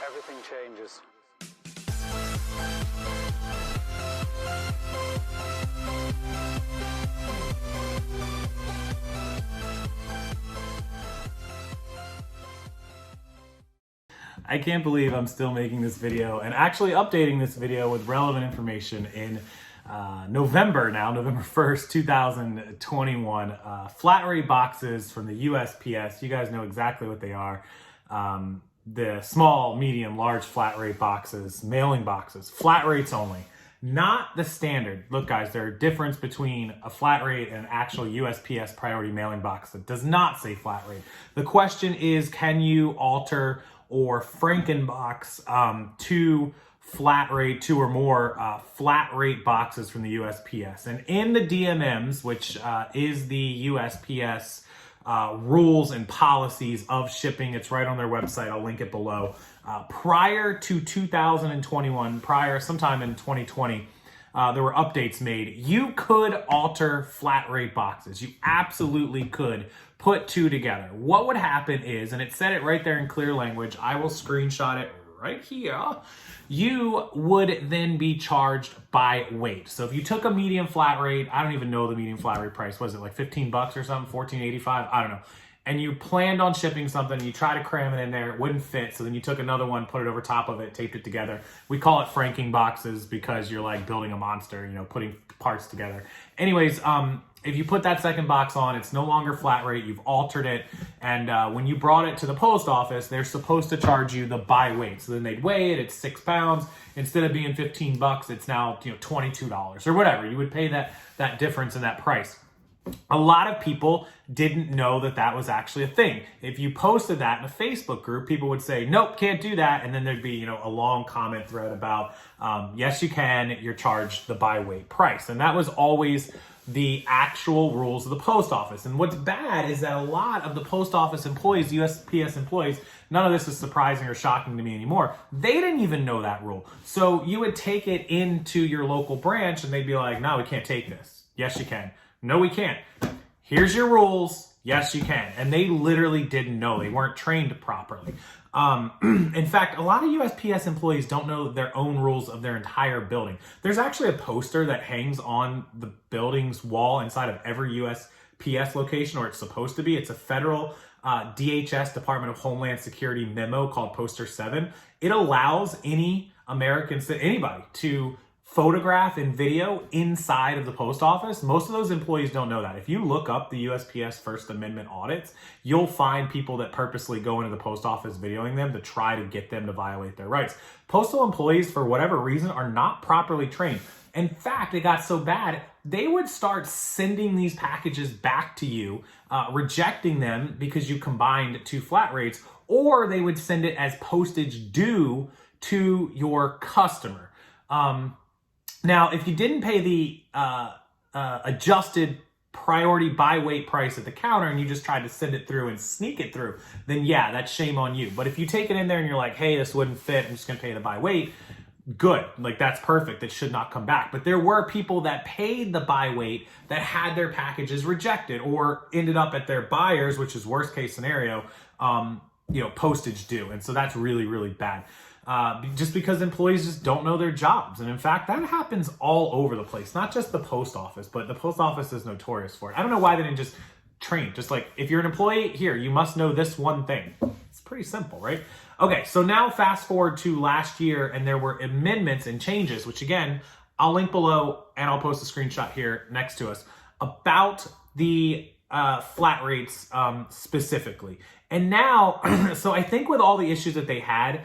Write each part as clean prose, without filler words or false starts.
everything changes. I can't believe I'm still making this video and actually updating this video with relevant information in November 1st, 2021. Flat rate boxes from the USPS. You guys know exactly what they are. The small, medium, large flat rate boxes, mailing boxes, flat rates only. Not the standard. Look guys, there's a difference between a flat rate and an actual USPS priority mailing box that does not say flat rate. The question is, can you alter or Frankenbox two or more flat rate boxes from the USPS? And in the DMMs, which is the USPS rules and policies of shipping, it's right on their website, I'll link it below. Prior to 2021, sometime in 2020, there were updates made. You could alter flat rate boxes. You absolutely could put two together. What would happen is, and it said it right there in clear language, I will screenshot it right here. You would then be charged by weight. So if you took a medium flat rate, I don't even know the medium flat rate price, was it like 15 bucks or something, 14.85? I don't know. And you planned on shipping something, you try to cram it in there, it wouldn't fit, so then you took another one, put it over top of it, taped it together. We call it franking boxes because you're like building a monster, you know, putting parts together. Anyways, if you put that second box on, it's no longer flat rate, you've altered it, and when you brought it to the post office, they're supposed to charge you the by weight. So then they'd weigh it, it's 6 pounds, instead of being 15 bucks, it's now, you know, $22 or whatever. You would pay that difference in that price. A lot of people didn't know that that was actually a thing. If you posted that in a Facebook group, people would say, nope, can't do that. And then there'd be, you know, a long comment thread about, yes, you can, you're charged the by weight price. And that was always the actual rules of the post office. And what's bad is that a lot of the post office employees, USPS employees, none of this is surprising or shocking to me anymore. They didn't even know that rule. So you would take it into your local branch and they'd be like, no, we can't take this. Yes, you can. No, we can't. Here's your rules. Yes, you can. And they literally didn't know. They weren't trained properly. In fact, a lot of USPS employees don't know their own rules of their entire building. There's actually a poster that hangs on the building's wall inside of every USPS location, or it's supposed to be. It's a federal DHS, Department of Homeland Security memo called Poster 7. It allows any Americans, anybody, to photograph and video inside of the post office. Most of those employees don't know that. If you look up the USPS First Amendment audits, you'll find people that purposely go into the post office videoing them to try to get them to violate their rights. Postal employees, for whatever reason, are not properly trained. In fact, it got so bad, they would start sending these packages back to you, rejecting them because you combined two flat rates, or they would send it as postage due to your customer. Now, if you didn't pay the adjusted priority by weight price at the counter and you just tried to send it through and sneak it through, then yeah, that's shame on you. But if you take it in there and you're like, hey, this wouldn't fit, I'm just gonna pay the by weight, good, like that's perfect, it should not come back. But there were people that paid the by weight that had their packages rejected or ended up at their buyers, which is worst case scenario, you know, postage due. And so that's really, really bad. Just because employees just don't know their jobs. And in fact, that happens all over the place, not just the post office, but the post office is notorious for it. I don't know why they didn't just train. Just like, if you're an employee here, you must know this one thing. It's pretty simple, right? Okay, so now fast forward to last year, and there were amendments and changes, which again, I'll link below and I'll post a screenshot here next to us about the flat rates specifically. And now, so I think with all the issues that they had,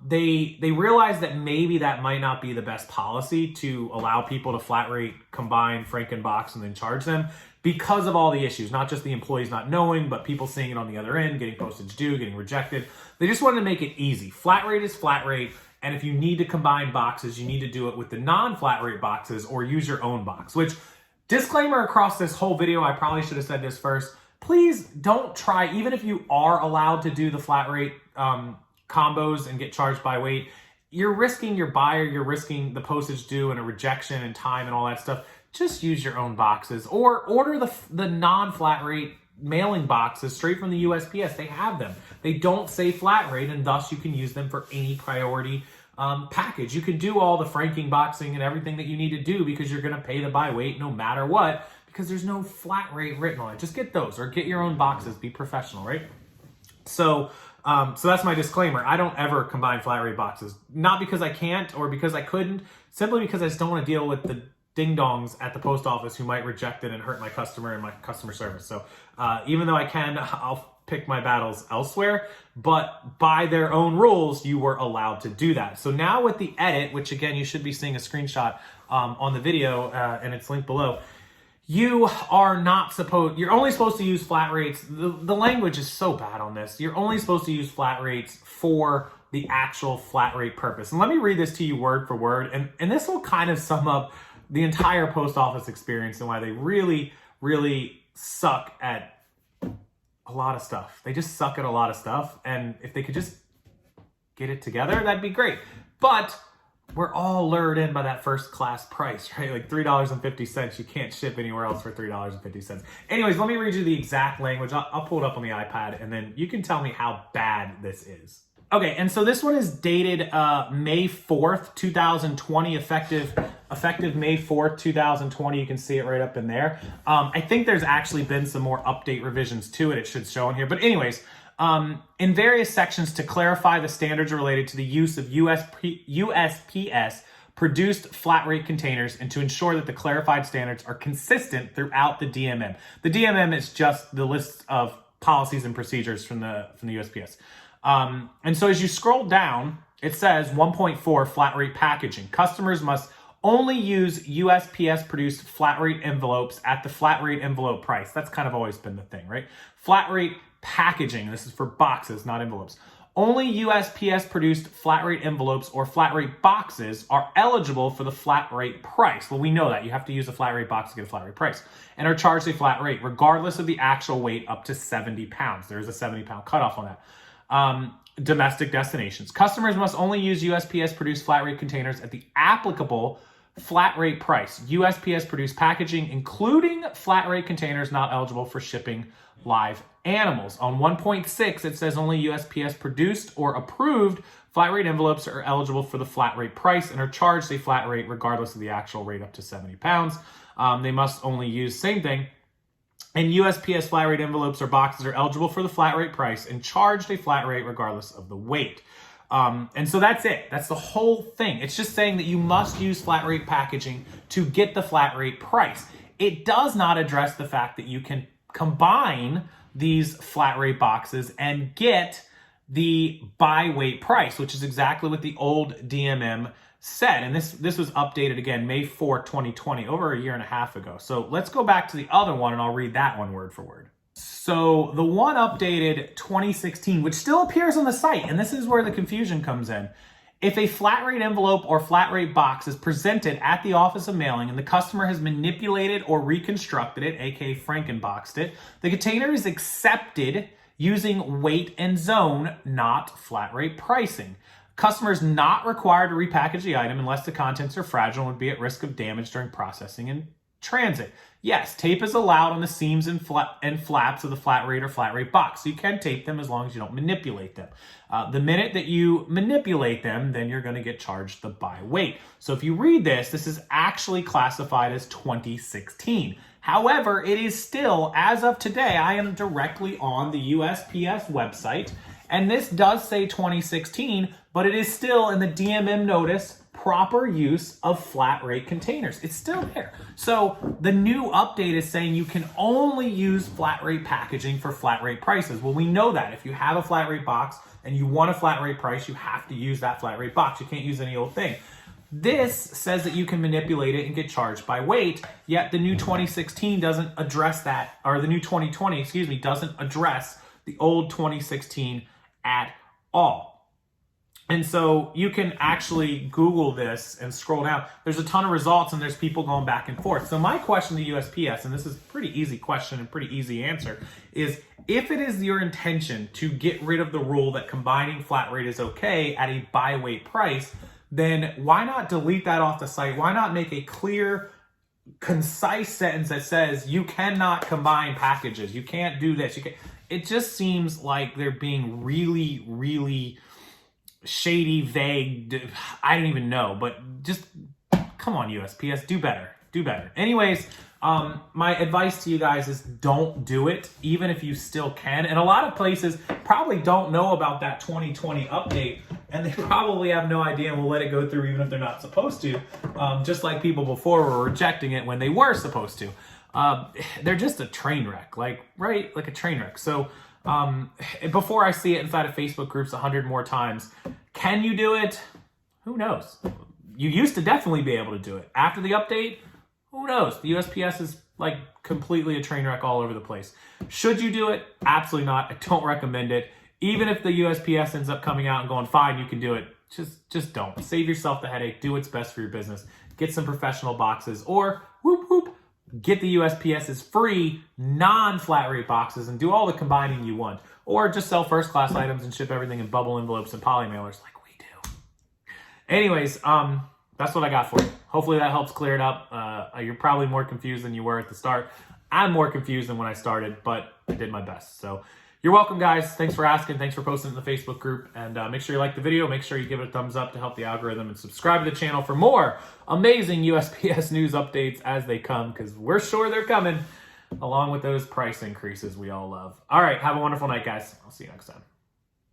they realized that maybe that might not be the best policy to allow people to flat rate, combine, Frankenbox, and then charge them because of all the issues, not just the employees not knowing, but people seeing it on the other end, getting postage due, getting rejected. They just wanted to make it easy. Flat rate is flat rate. And if you need to combine boxes, you need to do it with the non-flat rate boxes or use your own box, which, disclaimer across this whole video, I probably should have said this first. Please don't try, even if you are allowed to do the flat rate combos and get charged by weight, you're risking your buyer, you're risking the postage due and a rejection and time and all that stuff. Just use your own boxes or order the non-flat rate mailing boxes straight from the USPS. They have them. They don't say flat rate, and thus you can use them for any priority package. You can do all the franking boxing and everything that you need to do because you're going to pay the by weight no matter what, because there's no flat rate written on it. Just get those, or get your own boxes. Be professional, right? So that's my disclaimer. I don't ever combine flat rate boxes, not because I can't or because I couldn't, simply because I just don't want to deal with the ding-dongs at the post office who might reject it and hurt my customer and my customer service. So even though I can, I'll pick my battles elsewhere, but by their own rules, you were allowed to do that. So now with the edit, which again, you should be seeing a screenshot on the video and it's linked below, you are not supposed, you're only supposed to use flat rates. The language is so bad on this. You're only supposed to use flat rates for the actual flat rate purpose. And let me read this to you word for word. And this will kind of sum up the entire post office experience and why they really, really suck at a lot of stuff. They just suck at a lot of stuff. And if they could just get it together, that'd be great. But we're all lured in by that first class price, right? Like $3.50. You can't ship anywhere else for $3.50. Anyways, let me read you the exact language. I'll pull it up on the iPad and then you can tell me how bad this is. Okay, and so this one is dated May 4th, 2020, effective May 4th, 2020. You can see it right up in there. I think there's actually been some more update revisions to it. It should show in here. But anyways, in various sections to clarify the standards related to the use of USPS produced flat rate containers and to ensure that the clarified standards are consistent throughout the DMM. The DMM is just the list of policies and procedures from the USPS. And so as you scroll down, it says 1.4 flat rate packaging. Customers must only use USPS produced flat rate envelopes at the flat rate envelope price. That's kind of always been the thing, right? Flat rate packaging. This is for boxes, not envelopes. Only USPS produced flat rate envelopes or flat rate boxes are eligible for the flat rate price. Well, we know that. You have to use a flat rate box to get a flat rate price and are charged a flat rate regardless of the actual weight up to 70 pounds. There's a 70-pound cutoff on that. Domestic destinations. Customers must only use USPS produced flat rate containers at the applicable flat rate price. USPS produced packaging, including flat rate containers, not eligible for shipping live animals. On 1.6, it says only USPS produced or approved flat rate envelopes are eligible for the flat rate price and are charged a flat rate regardless of the actual rate up to 70 pounds. They must only use, same thing, and USPS flat rate envelopes or boxes are eligible for the flat rate price and charged a flat rate regardless of the weight. And so that's it. That's the whole thing. It's just saying that you must use flat rate packaging to get the flat rate price. It does not address the fact that you can combine these flat rate boxes and get the by weight price, which is exactly what the old DMM said. And this was updated again, May 4, 2020, over a year and a half ago. So let's go back to the other one and I'll read that one word for word. So the one updated 2016, which still appears on the site, and this is where the confusion comes in. If a flat rate envelope or flat rate box is presented at the office of mailing and the customer has manipulated or reconstructed it, aka Frankenboxed it, the container is accepted using weight and zone, not flat rate pricing. Customer is not required to repackage the item unless the contents are fragile and would be at risk of damage during processing and transit. Yes, tape is allowed on the seams and flaps of the flat rate or flat rate box. So you can tape them as long as you don't manipulate them. The minute that you manipulate them, then you're going to get charged the by weight. So if you read this, this is actually classified as 2016. However, it is still, as of today, I am directly on the USPS website, and this does say 2016, but it is still in the DMM notice, proper use of flat rate containers. It's still there. So the new update is saying you can only use flat rate packaging for flat rate prices. Well, we know that if you have a flat rate box and you want a flat rate price, you have to use that flat rate box. You can't use any old thing. This says that you can manipulate it and get charged by weight, yet the new 2016 doesn't address that, or the new 2020, excuse me, doesn't address the old 2016 at all. And so you can actually Google this and scroll down. There's a ton of results and there's people going back and forth. So my question to USPS, and this is a pretty easy question and pretty easy answer, is if it is your intention to get rid of the rule that combining flat rate is okay at a by weight price, then why not delete that off the site? Why not make a clear concise sentence that says you cannot combine packages. You can't do this. You can't. It just seems like they're being really, really shady, vague. I don't even know, but just come on, USPS, do better. Do better. Anyways, my advice to you guys is don't do it, even if you still can. And a lot of places probably don't know about that 2020 update, and they probably have no idea and will let it go through even if they're not supposed to. Just like people before were rejecting it when they were supposed to. They're just a train wreck, like a train wreck. So before I see it inside of Facebook groups 100 more times, can you do it? Who knows? You used to definitely be able to do it. After the update, who knows? The USPS is like completely a train wreck all over the place. Should you do it? Absolutely not. I don't recommend it. Even if the USPS ends up coming out and going, fine, you can do it, just don't. Save yourself the headache. Do what's best for your business. Get some professional boxes, or whoop whoop, get the USPS's free non-flat rate boxes and do all the combining you want. Or just sell first class items and ship everything in bubble envelopes and poly mailers like we do. Anyways, that's what I got for you. Hopefully that helps clear it up. You're probably more confused than you were at the start. I'm more confused than when I started, but I did my best. So you're welcome, guys. Thanks for asking. Thanks for posting it in the Facebook group. And make sure you like the video. Make sure you give it a thumbs up to help the algorithm, and subscribe to the channel for more amazing USPS news updates as they come, because we're sure they're coming, along with those price increases we all love. All right. Have a wonderful night, guys. I'll see you next time.